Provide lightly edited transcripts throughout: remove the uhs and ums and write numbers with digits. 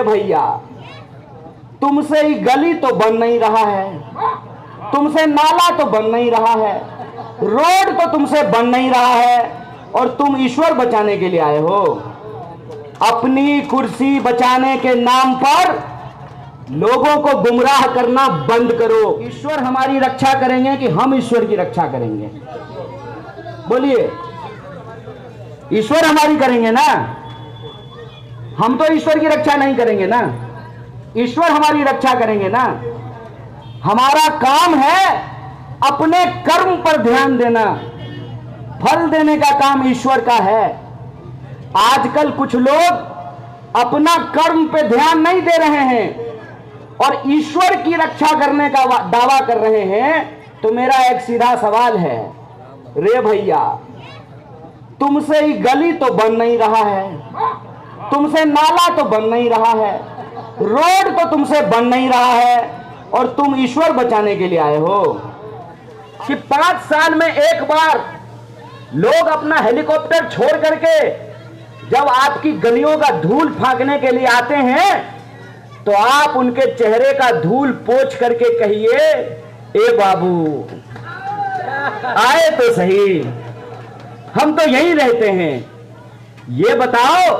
भैया, तुमसे ही गली तो बन नहीं रहा है, तुमसे नाला तो बन नहीं रहा है, रोड तो तुमसे बन नहीं रहा है, और तुम ईश्वर बचाने के लिए आए हो। अपनी कुर्सी बचाने के नाम पर लोगों को गुमराह करना बंद करो। ईश्वर हमारी रक्षा करेंगे कि हम ईश्वर की रक्षा करेंगे? बोलिए, ईश्वर हमारी करेंगे ना? हम तो ईश्वर की रक्षा नहीं करेंगे ना, ईश्वर हमारी रक्षा करेंगे ना। हमारा काम है अपने कर्म पर ध्यान देना, फल देने का काम ईश्वर का है। आजकल कुछ लोग अपना कर्म पे ध्यान नहीं दे रहे हैं और ईश्वर की रक्षा करने का दावा कर रहे हैं। तो मेरा एक सीधा सवाल है, रे भैया, तुमसे ही गली तो बन नहीं रहा है, तुमसे नाला तो बन नहीं रहा है, रोड तो तुमसे बन नहीं रहा है, और तुम ईश्वर बचाने के लिए आए हो कि 5 साल में एक बार लोग अपना हेलीकॉप्टर छोड़ करके जब आपकी गलियों का धूल फांकने के लिए आते हैं तो आप उनके चेहरे का धूल पोंछ करके कहिए, ए बाबू आए तो सही, हम तो यहीं रहते हैं। ये बताओ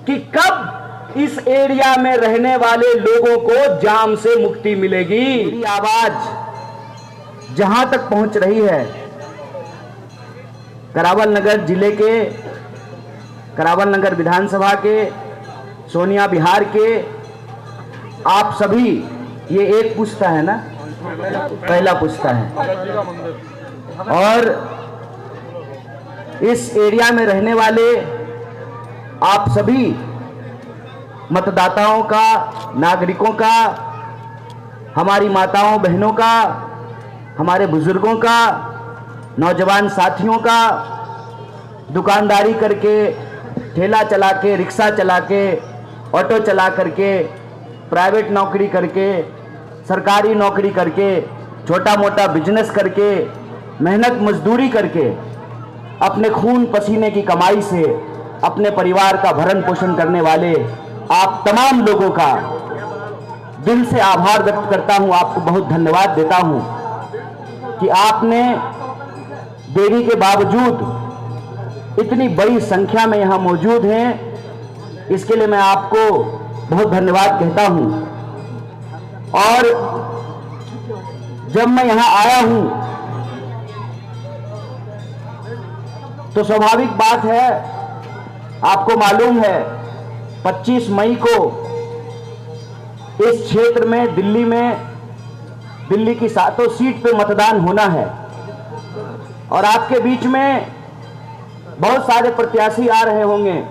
कि कब इस एरिया में रहने वाले लोगों को जाम से मुक्ति मिलेगी? मेरी आवाज जहां तक पहुंच रही है, करावल नगर जिले के, करावल नगर विधानसभा के, सोनिया बिहार के आप सभी, ये एक पुस्ता है ना, पहला पुस्ता है, और इस एरिया में रहने वाले आप सभी मतदाताओं का, नागरिकों का, हमारी माताओं बहनों का, हमारे बुजुर्गों का, नौजवान साथियों का, दुकानदारी करके, ठेला चला के, रिक्शा चला के, ऑटो चला करके, प्राइवेट नौकरी करके, सरकारी नौकरी करके, छोटा मोटा बिजनेस करके, मेहनत मजदूरी करके, अपने खून पसीने की कमाई से अपने परिवार का भरण पोषण करने वाले आप तमाम लोगों का दिल से आभार व्यक्त करता हूं। आपको बहुत धन्यवाद देता हूं कि आपने देरी के बावजूद इतनी बड़ी संख्या में यहां मौजूद हैं, इसके लिए मैं आपको बहुत धन्यवाद कहता हूं। और जब मैं यहां आया हूं तो स्वाभाविक बात है, आपको मालूम है 25 मई को इस क्षेत्र में, दिल्ली की 7 सीट पे मतदान होना है, और आपके बीच में बहुत सारे प्रत्याशी आ रहे होंगे,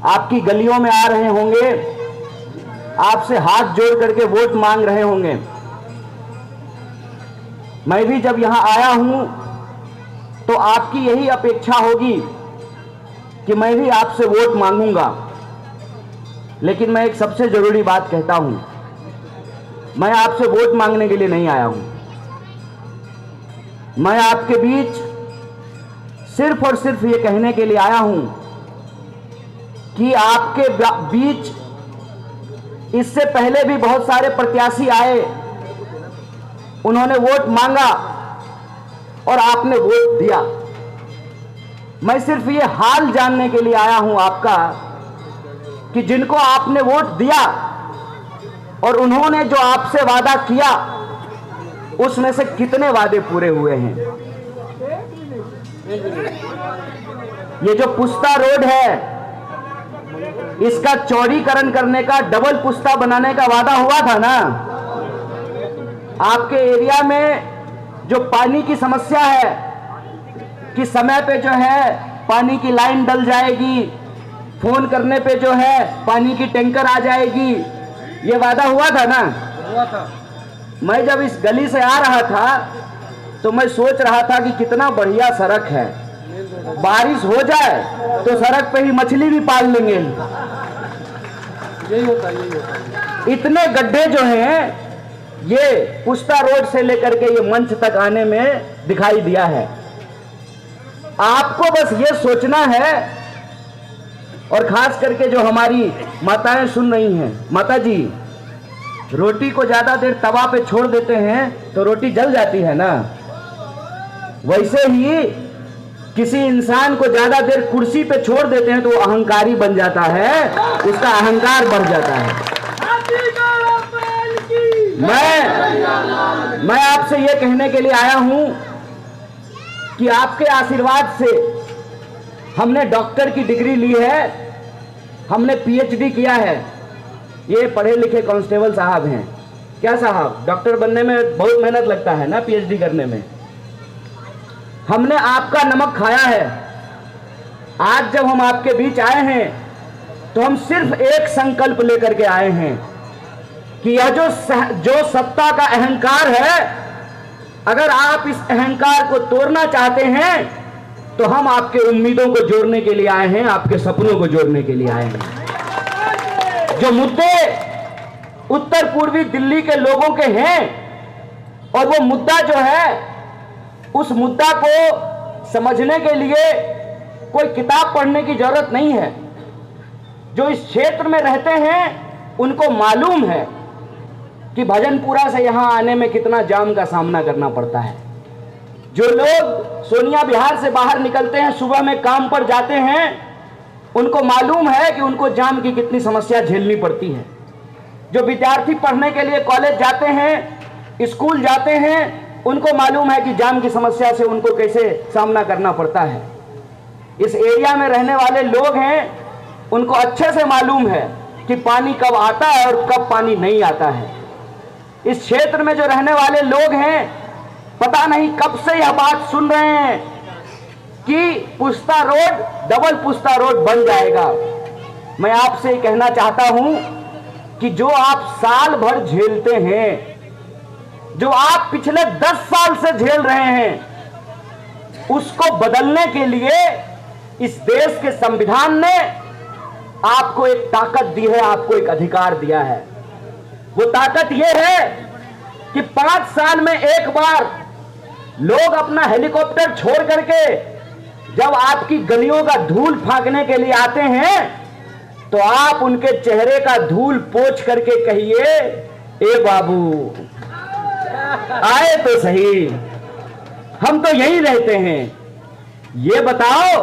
आपकी गलियों में आ रहे होंगे, आपसे हाथ जोड़ करके वोट मांग रहे होंगे। मैं भी जब यहां आया हूं तो आपकी यही अपेक्षा होगी कि मैं भी आपसे वोट मांगूंगा। लेकिन मैं एक सबसे जरूरी बात कहता हूं, मैं आपसे वोट मांगने के लिए नहीं आया हूं। मैं आपके बीच सिर्फ और सिर्फ ये कहने के लिए आया हूं कि आपके बीच इससे पहले भी बहुत सारे प्रत्याशी आए, उन्होंने वोट मांगा और आपने वोट दिया। मैं सिर्फ ये हाल जानने के लिए आया हूं आपका कि जिनको आपने वोट दिया और उन्होंने जो आपसे वादा किया, उसमें से कितने वादे पूरे हुए हैं। ये जो पुस्ता रोड है, इसका चौड़ीकरण करने का, डबल पुस्ता बनाने का वादा हुआ था ना। आपके एरिया में जो पानी की समस्या है कि समय पे जो है पानी की लाइन डल जाएगी, फोन करने पे जो है पानी की टैंकर आ जाएगी, ये वादा हुआ था ना। हुआ था। मैं जब इस गली से आ रहा था तो मैं सोच रहा था कि कितना बढ़िया सड़क है, बारिश हो जाए तो सड़क पे ही मछली भी पाल लेंगे। यही होता। इतने गड्ढे जो हैं ये पुस्ता रोड से लेकर के ये मंच तक आने में दिखाई दिया है। आपको बस ये सोचना है और खास करके जो हमारी माताएं सुन रही हैं, माता जी, रोटी को ज्यादा देर तवा पे छोड़ देते हैं तो रोटी जल जाती है ना, वैसे ही किसी इंसान को ज्यादा देर कुर्सी पे छोड़ देते हैं तो वो अहंकारी बन जाता है, उसका अहंकार बढ़ जाता है। मैं आपसे ये कहने के लिए आया हूं कि आपके आशीर्वाद से हमने डॉक्टर की डिग्री ली है, हमने पीएचडी किया है। ये पढ़े लिखे कांस्टेबल साहब हैं। क्या साहब, डॉक्टर बनने में बहुत मेहनत लगता है ना, पीएचडी करने में। हमने आपका नमक खाया है। आज जब हम आपके बीच आए हैं तो हम सिर्फ एक संकल्प लेकर के आए हैं कि यह जो सत्ता का अहंकार है, अगर आप इस अहंकार को तोड़ना चाहते हैं तो हम आपके उम्मीदों को जोड़ने के लिए आए हैं, आपके सपनों को जोड़ने के लिए आए हैं। जो मुद्दे उत्तर पूर्वी दिल्ली के लोगों के हैं, और वो मुद्दा जो है, उस मुद्दा को समझने के लिए कोई किताब पढ़ने की जरूरत नहीं है। जो इस क्षेत्र में रहते हैं उनको मालूम है कि भजनपुरा से यहां आने में कितना जाम का सामना करना पड़ता है। जो लोग सोनिया विहार से बाहर निकलते हैं, सुबह में काम पर जाते हैं, उनको मालूम है कि उनको जाम की कितनी समस्या झेलनी पड़ती है। जो विद्यार्थी पढ़ने के लिए कॉलेज जाते हैं, स्कूल जाते हैं, उनको मालूम है कि जाम की समस्या से उनको कैसे सामना करना पड़ता है। इस एरिया में रहने वाले लोग हैं, उनको अच्छे से मालूम है कि पानी कब आता है और कब पानी नहीं आता है। इस क्षेत्र में जो रहने वाले लोग हैं, पता नहीं कब से यह बात सुन रहे हैं कि पुस्ता रोड, डबल पुस्ता रोड बन जाएगा। मैं आपसे कहना चाहता हूं कि जो आप साल भर झेलते हैं, जो आप पिछले 10 साल से झेल रहे हैं, उसको बदलने के लिए इस देश के संविधान ने आपको एक ताकत दी है, आपको एक अधिकार दिया है। वो ताकत ये है कि 5 साल में एक बार लोग अपना हेलीकॉप्टर छोड़ करके जब आपकी गलियों का धूल फांकने के लिए आते हैं, तो आप उनके चेहरे का धूल पोंछ करके कहिए, ए बाबू आए तो सही, हम तो यहीं रहते हैं। ये बताओ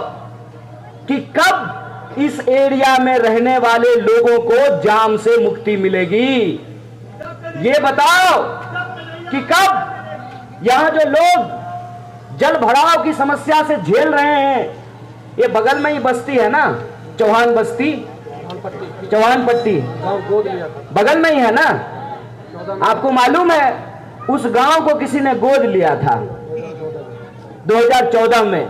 कि कब इस एरिया में रहने वाले लोगों को जाम से मुक्ति मिलेगी? ये बताओ कि कब यहां जो लोग जल भराव की समस्या से झेल रहे हैं, ये बगल में ही बस्ती है ना, चौहान बस्ती, चौहान पट्टी बगल में ही है ना, आपको मालूम है उस गांव को किसी ने गोद लिया था 2014 में।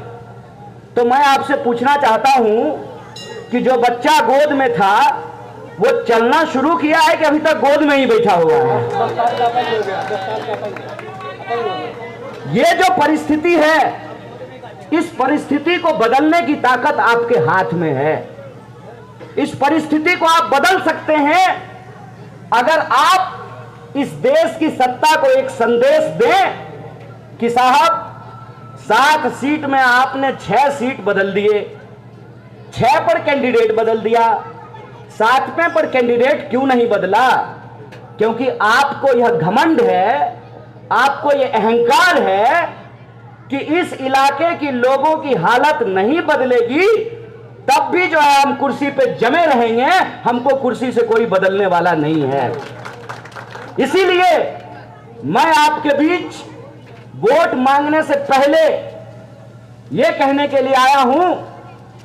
तो मैं आपसे पूछना चाहता हूं कि जो बच्चा गोद में था वो चलना शुरू किया है कि अभी तक गोद में ही बैठा हुआ है? ये जो परिस्थिति है, इस परिस्थिति को बदलने की ताकत आपके हाथ में है। इस परिस्थिति को आप बदल सकते हैं अगर आप इस देश की सत्ता को एक संदेश दें कि साहब 7 सीट में आपने 6 सीट बदल दिए, 6 पर कैंडिडेट बदल दिया, 7वें पर कैंडिडेट क्यों नहीं बदला? क्योंकि आपको यह घमंड है, आपको यह अहंकार है कि इस इलाके की लोगों की हालत नहीं बदलेगी, तब भी जो है हम कुर्सी पे जमे रहेंगे, हमको कुर्सी से कोई बदलने वाला नहीं है। इसीलिए मैं आपके बीच वोट मांगने से पहले यह कहने के लिए आया हूं,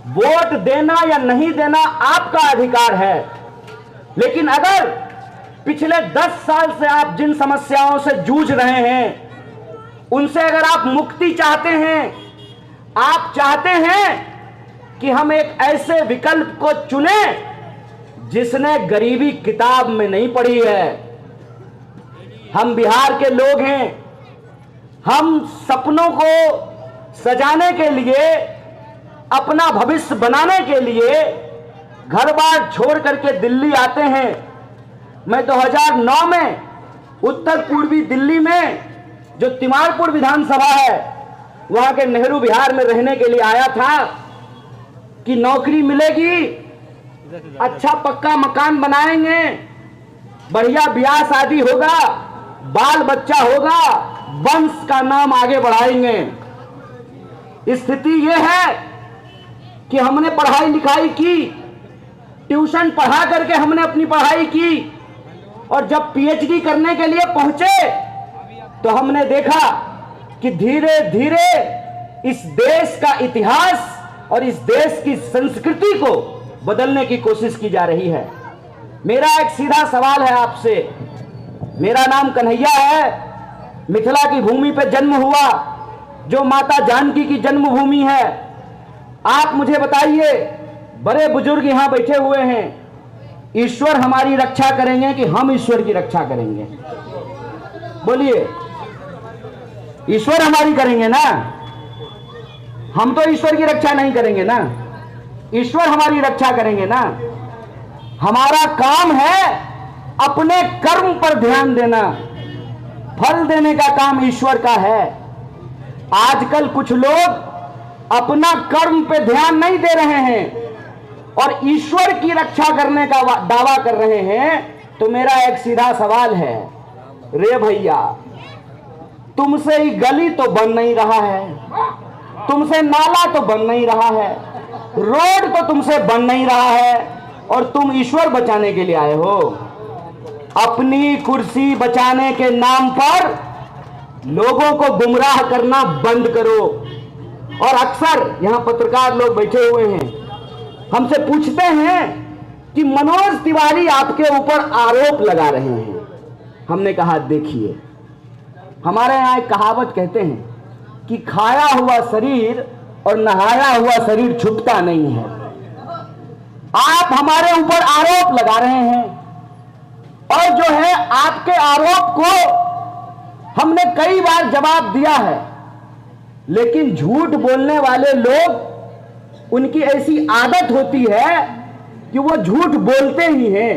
वोट देना या नहीं देना आपका अधिकार है, लेकिन अगर पिछले 10 साल से आप जिन समस्याओं से जूझ रहे हैं, उनसे अगर आप मुक्ति चाहते हैं, आप चाहते हैं कि हम एक ऐसे विकल्प को चुने जिसने गरीबी किताब में नहीं पढ़ी है। हम बिहार के लोग हैं, हम सपनों को सजाने के लिए, अपना भविष्य बनाने के लिए घर बार छोड़ करके दिल्ली आते हैं। मैं 2009 में उत्तर पूर्वी दिल्ली में जो तिमारपुर विधानसभा है, वहां के नेहरू विहार में रहने के लिए आया था कि नौकरी मिलेगी अच्छा पक्का मकान बनाएंगे, बढ़िया ब्याह शादी होगा, बाल बच्चा होगा, वंश का नाम आगे बढ़ाएंगे। स्थिति यह है कि हमने पढ़ाई लिखाई की, ट्यूशन पढ़ा करके हमने अपनी पढ़ाई की, और जब पीएचडी करने के लिए पहुंचे तो हमने देखा कि धीरे धीरे इस देश का इतिहास और इस देश की संस्कृति को बदलने की कोशिश की जा रही है। मेरा एक सीधा सवाल है आपसे। मेरा नाम कन्हैया है, मिथिला की भूमि पर जन्म हुआ, जो माता जानकी की जन्मभूमि है। आप मुझे बताइए, बड़े बुजुर्ग यहां बैठे हुए हैं, ईश्वर हमारी रक्षा करेंगे कि हम ईश्वर की रक्षा करेंगे? बोलिए, ईश्वर हमारी करेंगे ना? हम तो ईश्वर की रक्षा नहीं करेंगे ना, ईश्वर हमारी रक्षा करेंगे ना। हमारा काम है अपने कर्म पर ध्यान देना, फल देने का काम ईश्वर का है। आजकल कुछ लोग अपना कर्म पे ध्यान नहीं दे रहे हैं और ईश्वर की रक्षा करने का दावा कर रहे हैं। तो मेरा एक सीधा सवाल है, रे भैया, तुमसे ही गली तो बन नहीं रहा है, तुमसे नाला तो बन नहीं रहा है, रोड तो तुमसे बन नहीं रहा है, और तुम ईश्वर बचाने के लिए आए हो। अपनी कुर्सी बचाने के नाम पर लोगों को गुमराह करना बंद करो। और अक्सर यहां पत्रकार लोग बैठे हुए हैं, हमसे पूछते हैं कि मनोज तिवारी आपके ऊपर आरोप लगा रहे हैं। हमने कहा, देखिए, हमारे यहां एक कहावत कहते हैं कि खाया हुआ शरीर और नहाया हुआ शरीर छूटता नहीं है। आप हमारे ऊपर आरोप लगा रहे हैं, और जो है आपके आरोप को हमने कई बार जवाब दिया है, लेकिन झूठ बोलने वाले लोग, उनकी ऐसी आदत होती है कि वो झूठ बोलते ही हैं।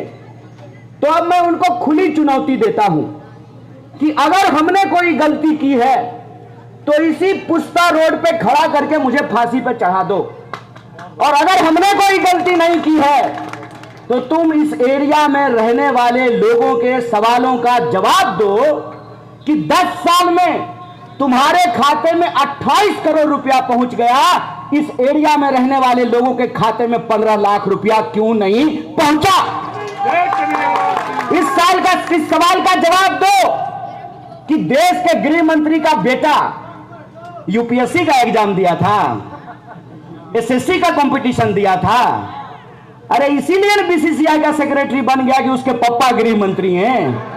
तो अब मैं उनको खुली चुनौती देता हूं कि अगर हमने कोई गलती की है तो इसी पुस्ता रोड पे खड़ा करके मुझे फांसी पे चढ़ा दो, और अगर हमने कोई गलती नहीं की है तो तुम इस एरिया में रहने वाले लोगों के सवालों का जवाब दो कि 10 साल में तुम्हारे खाते में 28 करोड़ रुपया पहुंच गया, इस एरिया में रहने वाले लोगों के खाते में 15 लाख रुपया क्यों नहीं पहुंचा? इस सवाल का जवाब दो कि देश के गृह मंत्री का बेटा यूपीएससी का एग्जाम दिया था, एसएससी का कंपटीशन दिया था। अरे इसीलिए बीसीसीआई का सेक्रेटरी बन गया कि उसके पापा गृह मंत्री हैं।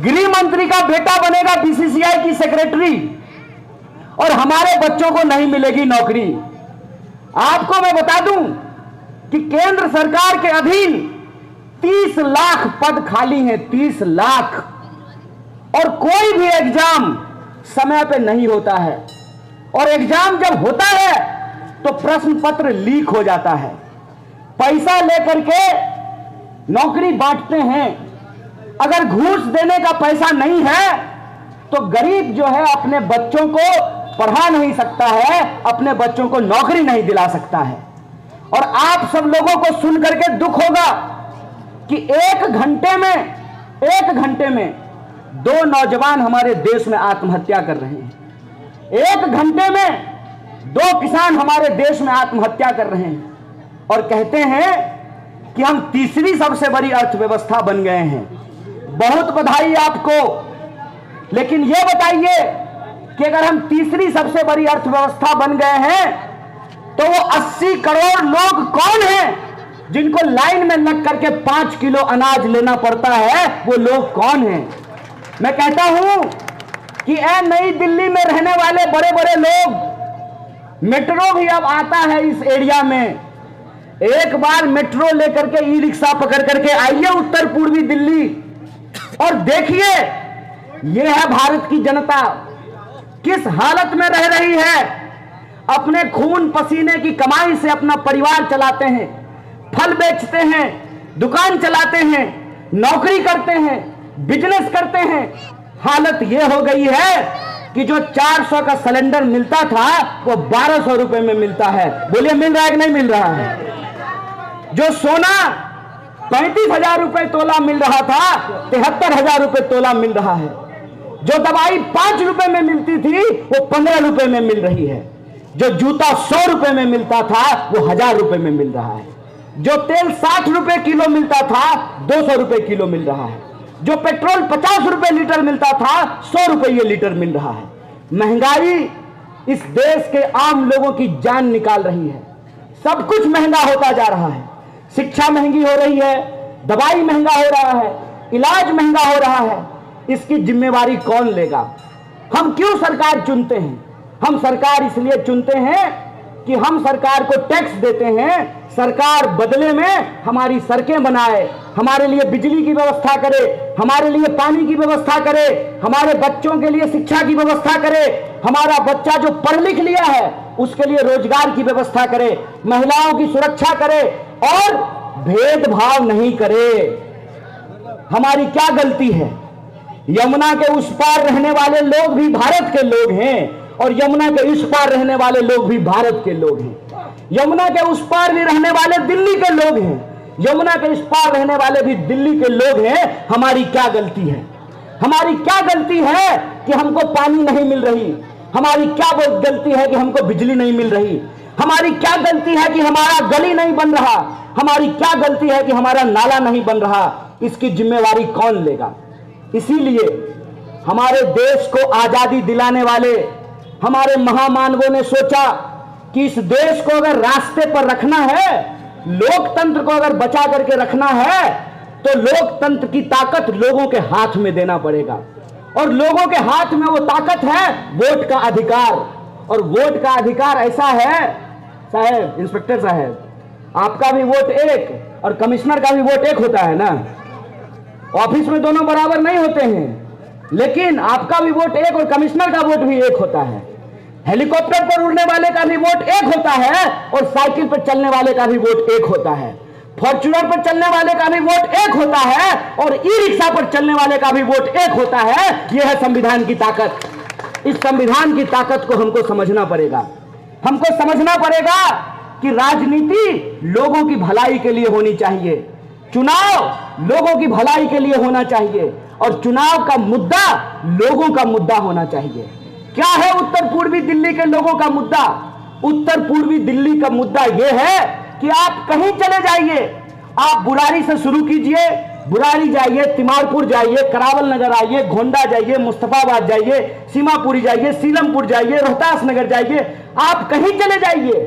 गृह मंत्री का बेटा बनेगा बीसीसीआई की सेक्रेटरी, और हमारे बच्चों को नहीं मिलेगी नौकरी। आपको मैं बता दूं कि केंद्र सरकार के अधीन 30 लाख पद खाली हैं, 30 लाख, और कोई भी एग्जाम समय पे नहीं होता है। और एग्जाम जब होता है तो प्रश्न पत्र लीक हो जाता है, पैसा लेकर के नौकरी बांटते हैं। अगर घूस देने का पैसा नहीं है तो गरीब जो है अपने बच्चों को पढ़ा नहीं सकता है, अपने बच्चों को नौकरी नहीं दिला सकता है। और आप सब लोगों को सुन करके दुख होगा कि एक घंटे में 2 नौजवान हमारे देश में आत्महत्या कर रहे हैं। एक घंटे में 2 किसान हमारे देश में आत्महत्या कर रहे हैं, और कहते हैं कि हम तीसरी सबसे बड़ी अर्थव्यवस्था बन गए हैं। बहुत बधाई आपको, लेकिन यह बताइए कि अगर हम तीसरी सबसे बड़ी अर्थव्यवस्था बन गए हैं तो वो 80 करोड़ लोग कौन हैं जिनको लाइन में लग करके 5 किलो अनाज लेना पड़ता है? वो लोग कौन हैं? मैं कहता हूं कि नई दिल्ली में रहने वाले बड़े बड़े लोग, मेट्रो भी अब आता है इस एरिया में। एक बार मेट्रो लेकर के ई रिक्शा पकड़ करके आइए उत्तर पूर्वी दिल्ली, और देखिए यह है भारत की जनता किस हालत में रह रही है। अपने खून पसीने की कमाई से अपना परिवार चलाते हैं, फल बेचते हैं, दुकान चलाते हैं, नौकरी करते हैं, बिजनेस करते हैं। हालत यह हो गई है कि जो 400 का सिलेंडर मिलता था वो 1200 रुपए में मिलता है। बोलिए, मिल रहा है कि नहीं मिल रहा है? जो सोना 35,000 रुपए तोला मिल रहा था 73,000 रुपए तोला मिल रहा है। जो दवाई 5 रुपए में मिलती थी वो 15 रुपए में मिल रही है। जो जूता 100 रुपए में मिलता था वो 1000 रुपए में मिल रहा है। जो तेल 60 रुपए किलो मिलता था 200 रुपए किलो मिल रहा है। जो पेट्रोल 50 रुपए लीटर मिलता था 100 रुपए लीटर मिल रहा है। महंगाई इस देश के आम लोगों की जान निकाल रही है। सब कुछ महंगा होता जा रहा है। शिक्षा महंगी हो रही है, दवाई महंगा हो रहा है, इलाज महंगा हो रहा है। इसकी जिम्मेवारी कौन लेगा? हम क्यों सरकार चुनते हैं? हम सरकार इसलिए चुनते हैं कि हम सरकार को टैक्स देते हैं, सरकार बदले में हमारी सड़कें बनाए, हमारे लिए बिजली की व्यवस्था करे, हमारे लिए पानी की व्यवस्था करे, हमारे बच्चों के लिए शिक्षा की व्यवस्था करे, हमारा बच्चा जो पढ़ लिख लिया है उसके लिए रोजगार की व्यवस्था करे, महिलाओं की सुरक्षा करे और भेदभाव नहीं करे। हमारी क्या गलती है? यमुना के उस पार रहने वाले लोग भी भारत के लोग हैं और यमुना के इस पार रहने वाले लोग भी भारत के लोग हैं। यमुना के उस पार भी रहने वाले दिल्ली के लोग हैं, यमुना के इस पार रहने वाले भी दिल्ली के लोग हैं। हमारी क्या गलती है? हमारी क्या गलती है कि हमको पानी नहीं मिल रही? हमारी क्या गलती है कि हमको बिजली नहीं मिल रही? हमारी क्या गलती है कि हमारा गली नहीं बन रहा? हमारी क्या गलती है कि हमारा नाला नहीं बन रहा? इसकी जिम्मेवारी कौन लेगा? इसीलिए हमारे देश को आजादी दिलाने वाले हमारे महामानवों ने सोचा कि इस देश को अगर रास्ते पर रखना है, लोकतंत्र को अगर बचा करके रखना है, तो लोकतंत्र की ताकत लोगों के हाथ में देना पड़ेगा। और लोगों के हाथ में वो ताकत है वोट का अधिकार। और वोट का अधिकार ऐसा है, साहब इंस्पेक्टर साहब, आपका भी वोट एक और कमिश्नर का भी वोट एक होता है ना। ऑफिस में दोनों बराबर नहीं होते हैं, लेकिन आपका भी वोट एक और कमिश्नर का वोट भी एक होता है। हेलीकॉप्टर पर उड़ने वाले का भी वोट एक होता है और साइकिल पर चलने वाले का भी वोट एक होता है। फॉर्च्यूनर पर चलने वाले का भी वोट एक होता है और ई रिक्शा पर चलने वाले का भी वोट एक होता है। यह है संविधान की ताकत। इस संविधान की ताकत को हमको समझना पड़ेगा। हमको समझना पड़ेगा कि राजनीति लोगों की भलाई के लिए होनी चाहिए, चुनाव लोगों की भलाई के लिए होना चाहिए और चुनाव का मुद्दा लोगों का मुद्दा होना चाहिए। क्या है उत्तर पूर्वी दिल्ली के लोगों का मुद्दा? उत्तर पूर्वी दिल्ली का मुद्दा यह है कि आप कहीं चले जाइए, आप बुराड़ी से शुरू कीजिए, बुराड़ी जाइए, तिमारपुर जाइए, करावल नगर आइए, गोंडा जाइए, मुस्तफाबाद जाइए, सीमापुरी जाइए, सीलमपुर जाइए, रोहतास नगर जाइए, आप कहीं चले जाइए,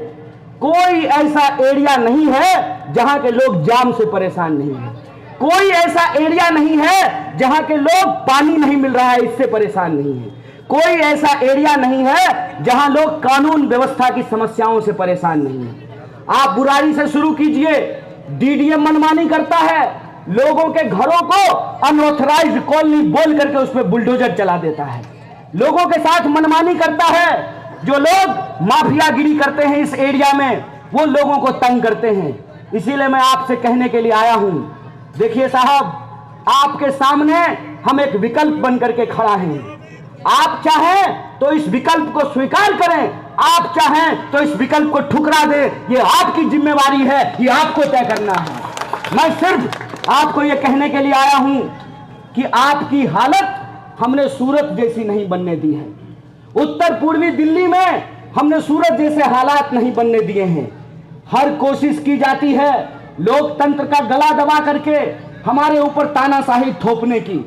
कोई ऐसा एरिया नहीं है जहां के लोग जाम से परेशान नहीं है। कोई ऐसा एरिया नहीं है जहां के लोग पानी नहीं मिल रहा है इससे परेशान नहीं है। कोई ऐसा एरिया नहीं है जहां लोग कानून व्यवस्था की समस्याओं से परेशान नहीं है। आप बुराड़ी से शुरू कीजिए, डीडीएम मनमानी करता है, लोगों के घरों को अनऑथराइज्ड कॉलोनी बोल करके उस पर बुलडोजर चला देता है, लोगों के साथ मनमानी करता है। जो लोग माफियागिरी करते हैं इस एरिया में वो लोगों को तंग करते हैं। इसीलिए मैं आपसे कहने के लिए आया हूं, देखिए साहब, आपके सामने हम एक विकल्प बन करके खड़ा हैं। आप चाहें तो इस विकल्प को स्वीकार करें, आप चाहें तो इस विकल्प को ठुकरा दें। ये आपकी जिम्मेवारी है, ये आपको तय करना है। मैं सिर्फ आपको ये कहने के लिए आया हूं कि आपकी हालत हमने सूरत जैसी नहीं बनने दी है। उत्तर पूर्वी दिल्ली में हमने सूरत जैसे हालात नहीं बनने दिए हैं। हर कोशिश की जाती है लोकतंत्र का गला दबा करके हमारे ऊपर तानाशाही थोपने की।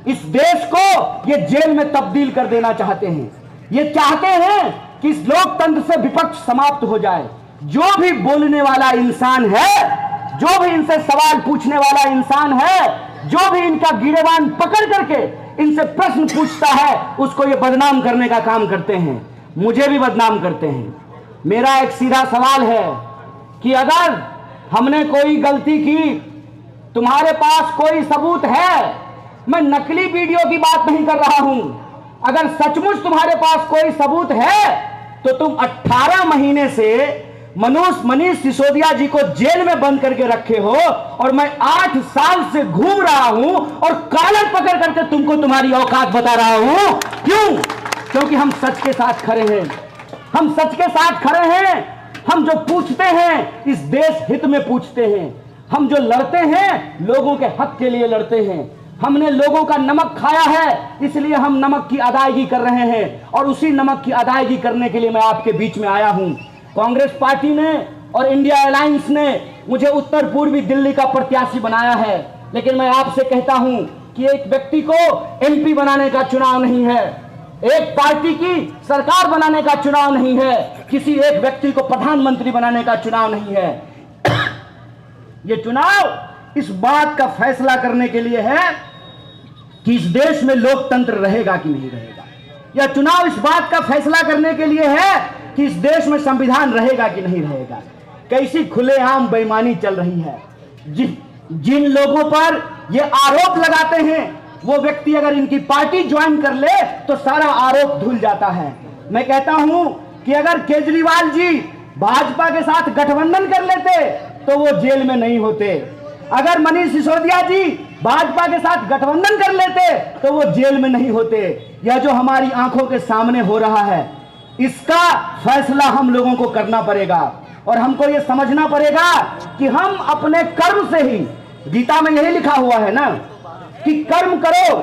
इस देश को ये जेल में तब्दील कर देना चाहते हैं। ये चाहते हैं कि इस लोकतंत्र से विपक्ष समाप्त हो जाए। जो भी बोलने वाला इंसान है, जो भी इनसे सवाल पूछने वाला इंसान है, जो भी इनका गिरेबान पकड़ करके इनसे प्रश्न पूछता है, उसको ये बदनाम करने का काम करते हैं, मुझे भी बदनाम करते हैं। मेरा एक सीधा सवाल है कि अगर हमने कोई गलती की, तुम्हारे पास कोई सबूत है? मैं नकली वीडियो की बात नहीं कर रहा हूं। अगर सचमुच तुम्हारे पास कोई सबूत है तो तुम 18 महीने से मनीष सिसोदिया जी को जेल में बंद करके रखे हो और मैं 8 साल से घूम रहा हूं और कॉलर पकड़ करके तुमको तुम्हारी औकात बता रहा हूं। क्यों? क्योंकि हम सच के साथ खड़े हैं। हम सच के साथ खड़े हैं। हम जो पूछते हैं इस देश हित में पूछते हैं। हम जो लड़ते हैं लोगों के हक के लिए लड़ते हैं। हमने लोगों का नमक खाया है, इसलिए हम नमक की अदायगी कर रहे हैं और उसी नमक की अदायगी करने के लिए मैं आपके बीच में आया हूं। कांग्रेस पार्टी ने और इंडिया अलायंस ने मुझे उत्तर पूर्वी दिल्ली का प्रत्याशी बनाया है, लेकिन मैं आपसे कहता हूं कि एक व्यक्ति को एमपी बनाने का चुनाव नहीं है, एक पार्टी की सरकार बनाने का चुनाव नहीं है, किसी एक व्यक्ति को प्रधानमंत्री बनाने का चुनाव नहीं है। यह चुनाव इस बात का फैसला करने के लिए है कि इस देश में लोकतंत्र रहेगा कि नहीं रहेगा। यह चुनाव इस बात का फैसला करने के लिए है कि इस देश में संविधान रहेगा कि नहीं रहेगा। कैसी खुलेआम बेईमानी चल रही है। जिन लोगों पर ये आरोप लगाते हैं वो व्यक्ति अगर इनकी पार्टी ज्वाइन कर ले तो सारा आरोप धुल जाता है। मैं कहता हूं कि अगर केजरीवाल जी भाजपा के साथ गठबंधन कर लेते तो वो जेल में नहीं होते। अगर मनीष सिसोदिया जी भाजपा के साथ गठबंधन कर लेते तो वो जेल में नहीं होते। यह जो हमारी आंखों के सामने हो रहा है इसका फैसला हम लोगों को करना पड़ेगा और हमको ये समझना पड़ेगा कि हम अपने कर्म से ही, गीता में यही लिखा हुआ है ना कि कर्म करो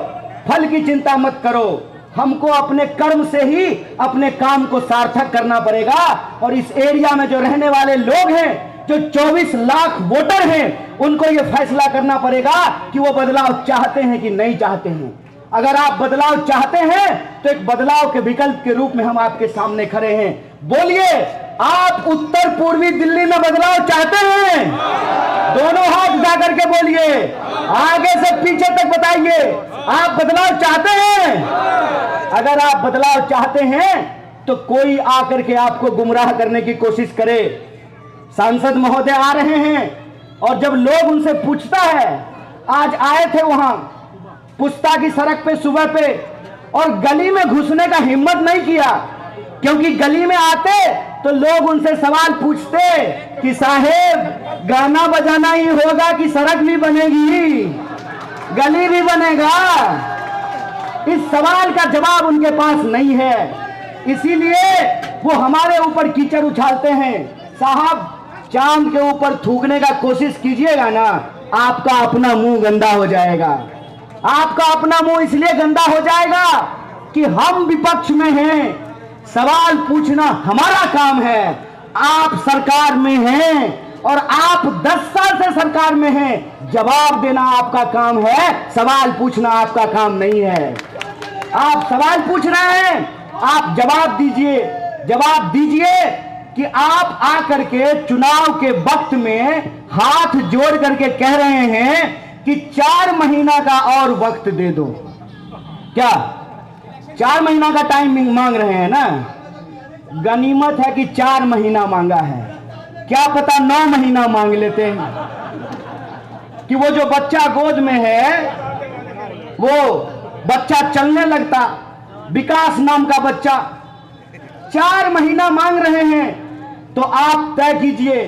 फल की चिंता मत करो। हमको अपने कर्म से ही अपने काम को सार्थक करना पड़ेगा। और इस एरिया में जो रहने वाले लोग हैं, जो 24 लाख वोटर हैं, उनको यह फैसला करना पड़ेगा कि वो बदलाव चाहते हैं कि नहीं चाहते हैं। अगर आप बदलाव चाहते हैं तो एक बदलाव के विकल्प के रूप में हम आपके सामने खड़े हैं। बोलिए, आप उत्तर पूर्वी दिल्ली में बदलाव चाहते हैं? दोनों हाथ उठा करके बोलिए, आगे से पीछे तक बताइए, आप बदलाव चाहते हैं? अगर आप बदलाव चाहते हैं तो कोई आकर के आपको गुमराह करने की कोशिश करे। सांसद महोदय आ रहे हैं और जब लोग उनसे पूछता है, आज आए थे वहां पुस्ता की सड़क पे सुबह पे और गली में घुसने का हिम्मत नहीं किया, क्योंकि गली में आते तो लोग उनसे सवाल पूछते कि साहेब गाना बजाना ही होगा कि सड़क भी बनेगी, गली भी बनेगा। इस सवाल का जवाब उनके पास नहीं है, इसीलिए वो हमारे ऊपर कीचड़ उछालते हैं। साहब, चांद के ऊपर थूकने का कोशिश कीजिएगा ना, आपका अपना मुंह गंदा हो जाएगा। आपका अपना मुंह इसलिए गंदा हो जाएगा कि हम विपक्ष में हैं, सवाल पूछना हमारा काम है। आप सरकार में हैं और आप 10 साल से सरकार में हैं, जवाब देना आपका काम है, सवाल पूछना आपका काम नहीं है। आप सवाल पूछ रहे हैं, आप जवाब दीजिए। जवाब दीजिए कि आप आकर के चुनाव के वक्त में हाथ जोड़ करके कह रहे हैं कि 4 महीना का और वक्त दे दो। क्या 4 महीना का टाइमिंग मांग रहे हैं ना? गनीमत है कि 4 महीना मांगा है, क्या पता 9 महीना मांग लेते हैं कि वो जो बच्चा गोद में है वो बच्चा चलने लगता, विकास नाम का बच्चा। 4 महीना मांग रहे हैं तो आप तय कीजिए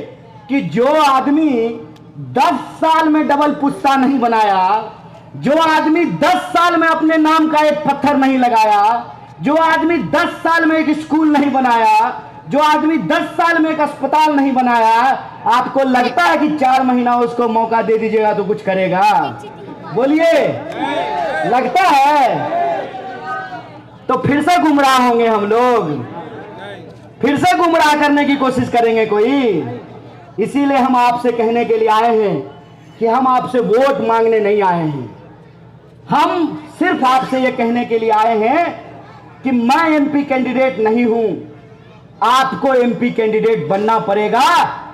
कि जो आदमी 10 साल में डबल पुस्ता नहीं बनाया, जो आदमी 10 साल में अपने नाम का एक पत्थर नहीं लगाया, जो आदमी 10 साल में एक स्कूल नहीं बनाया, जो आदमी 10 साल में एक अस्पताल नहीं बनाया, आपको लगता है कि 4 महीना उसको मौका दे दीजिएगा तो कुछ करेगा? बोलिए, लगता है? तो फिर से गुमराह होंगे हम लोग, फिर से गुमराह करने की कोशिश करेंगे कोई। इसीलिए हम आपसे कहने के लिए आए हैं कि हम आपसे वोट मांगने नहीं आए हैं। हम सिर्फ आपसे यह कहने के लिए आए हैं कि मैं एमपी कैंडिडेट नहीं हूं, आपको एमपी कैंडिडेट बनना पड़ेगा।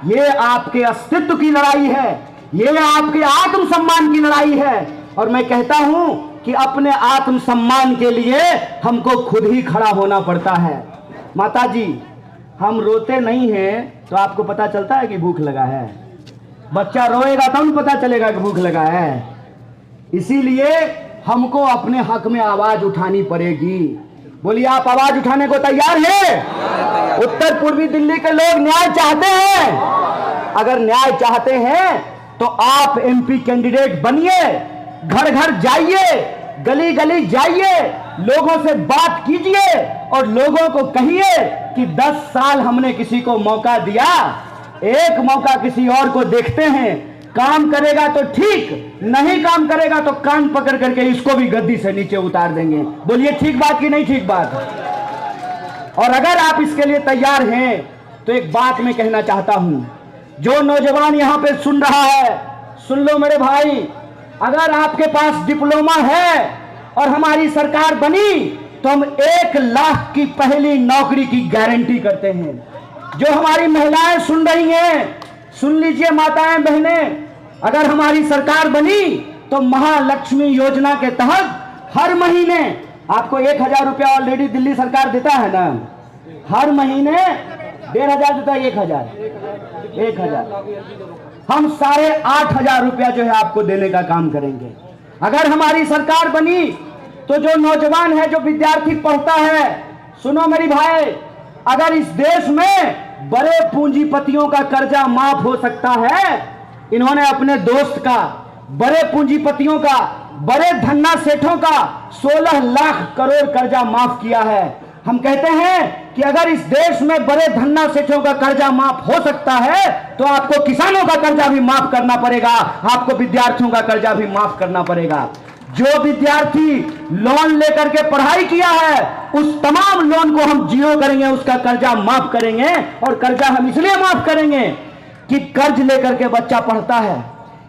ये आपके अस्तित्व की लड़ाई है, ये आपके आत्मसम्मान की लड़ाई है। और मैं कहता हूं कि अपने आत्मसम्मान के लिए हमको खुद ही खड़ा होना पड़ता है। माता जी, हम रोते नहीं हैं तो आपको पता चलता है कि भूख लगा है। बच्चा रोएगा तब तो पता चलेगा कि भूख लगा है। इसीलिए हमको अपने हक में आवाज उठानी पड़ेगी। बोलिए, आप आवाज उठाने को तैयार हैं? उत्तर पूर्वी दिल्ली के लोग न्याय चाहते हैं? अगर न्याय चाहते हैं तो आप एमपी कैंडिडेट बनिए, घर घर जाइए, गली गली जाइए, लोगों से बात कीजिए और लोगों को कहिए कि 10 साल हमने किसी को मौका दिया, एक मौका किसी और को देखते हैं, काम करेगा तो ठीक, नहीं काम करेगा तो कान पकड़ करके इसको भी गद्दी से नीचे उतार देंगे। बोलिए ठीक बात कि नहीं ठीक बात? और अगर आप इसके लिए तैयार हैं तो एक बात मैं कहना चाहता हूं, जो नौजवान यहां पे सुन रहा है, सुन लो मेरे भाई, अगर आपके पास डिप्लोमा है और हमारी सरकार बनी तो हम 1 लाख की पहली नौकरी की गारंटी करते हैं। जो हमारी महिलाएं सुन रही हैं, सुन लीजिए माताएं बहनें, अगर हमारी सरकार बनी तो महालक्ष्मी योजना के तहत हर महीने आपको 1000 रुपया ऑलरेडी दिल्ली सरकार देता है ना, हर महीने 1500 देता है, 1000 हम 8500 रुपया जो है आपको देने का काम करेंगे। अगर हमारी सरकार बनी तो जो नौजवान है, जो विद्यार्थी पढ़ता है, सुनो मेरी भाई, अगर इस देश में बड़े पूंजीपतियों का कर्जा माफ हो सकता है, इन्होंने अपने दोस्त का, बड़े पूंजीपतियों का, बड़े धन्ना सेठों का 16 लाख करोड़ कर्जा माफ किया है। हम कहते हैं कि अगर इस देश में बड़े धन्ना सेठों का कर्जा माफ हो सकता है तो आपको किसानों का कर्जा भी माफ करना पड़ेगा, आपको विद्यार्थियों का कर्जा भी माफ करना पड़ेगा। जो विद्यार्थी लोन लेकर के पढ़ाई किया है उस तमाम लोन को हम जीरो करेंगे, उसका कर्जा माफ करेंगे। और कर्जा हम इसलिए माफ करेंगे कि कर्ज लेकर के बच्चा पढ़ता है,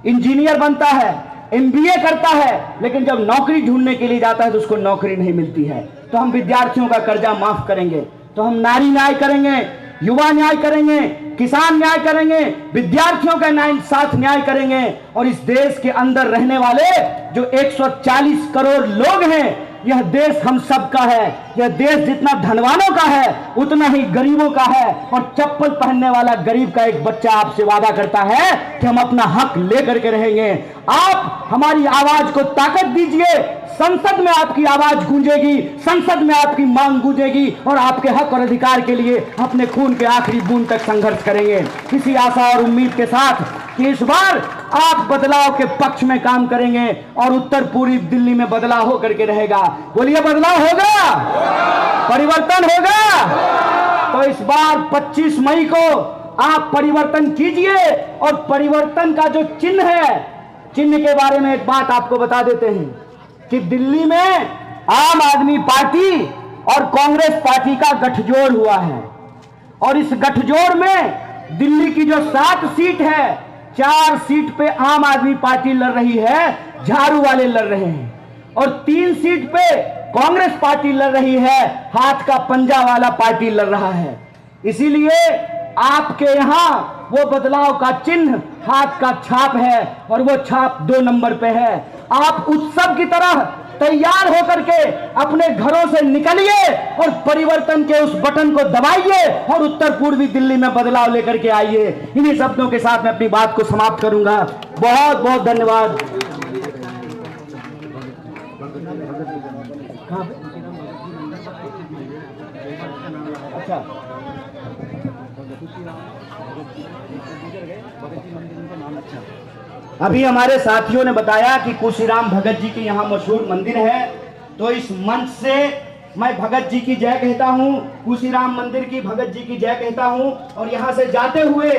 इंजीनियर बनता है, MBA करता है, लेकिन जब नौकरी ढूंढने के लिए जाता है तो उसको नौकरी नहीं मिलती है। तो हम विद्यार्थियों का कर्जा माफ करेंगे, तो हम नारी न्याय करेंगे, युवा न्याय करेंगे, किसान न्याय करेंगे, विद्यार्थियों का साथ न्याय करेंगे। और इस देश के अंदर रहने वाले जो 140 करोड़ लोग हैं, यह देश हम सबका है। यह देश जितना धनवानों का है उतना ही गरीबों का है। और चप्पल पहनने वाला गरीब का एक बच्चा आपसे वादा करता है कि हम अपना हक लेकर के रहेंगे। आप हमारी आवाज को ताकत दीजिए, संसद में आपकी आवाज गूंजेगी, संसद में आपकी मांग गूंजेगी और आपके हक और अधिकार के लिए अपने खून के आखिरी बूंद तक संघर्ष करेंगे। इसी आशा और उम्मीद के साथ कि इस बार आप बदलाव के पक्ष में काम करेंगे और उत्तर पूर्वी दिल्ली में बदलाव होकर के रहेगा। बोलिए बदलाव होगा, परिवर्तन होगा। तो इस बार 25 मई को आप परिवर्तन कीजिए। और परिवर्तन का जो चिन्ह है, चिन्ह के बारे में एक बात आपको बता देते हैं कि दिल्ली में आम आदमी पार्टी और कांग्रेस पार्टी का गठजोड़ हुआ है। और इस गठजोड़ में दिल्ली की जो 7 सीट है, 4 सीट पे आम आदमी पार्टी लड़ रही है, झाड़ू वाले लड़ रहे हैं, और 3 सीट पे कांग्रेस पार्टी लड़ रही है, हाथ का पंजा वाला पार्टी लड़ रहा है। इसीलिए आपके यहां वो बदलाव का चिन्ह हाथ का छाप है और वो छाप 2 नंबर पे है। आप उत्सव की तरह तैयार होकर के अपने घरों से निकलिए और परिवर्तन के उस बटन को दबाइए और उत्तर पूर्वी दिल्ली में बदलाव लेकर के आइए। इन्हीं शब्दों के साथ मैं अपनी बात को समाप्त करूंगा। बहुत बहुत धन्यवाद। अच्छा, अभी हमारे साथियों ने बताया कि कुशीराम भगत जी के यहाँ मशहूर मंदिर है, तो इस मंच से मैं भगत जी की जय कहता हूँ, कुशीराम मंदिर की भगत जी की जय कहता हूँ। और यहाँ से जाते हुए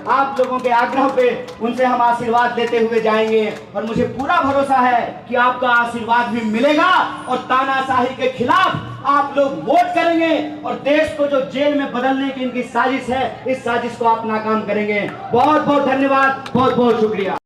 आप लोगों के आग्रह पे उनसे हम आशीर्वाद लेते हुए जाएंगे। और मुझे पूरा भरोसा है कि आपका आशीर्वाद भी मिलेगा और तानाशाही के खिलाफ आप लोग वोट करेंगे और देश को जो जेल में बदलने की इनकी साजिश है, इस साजिश को आप नाकाम करेंगे। बहुत बहुत धन्यवाद, बहुत बहुत शुक्रिया।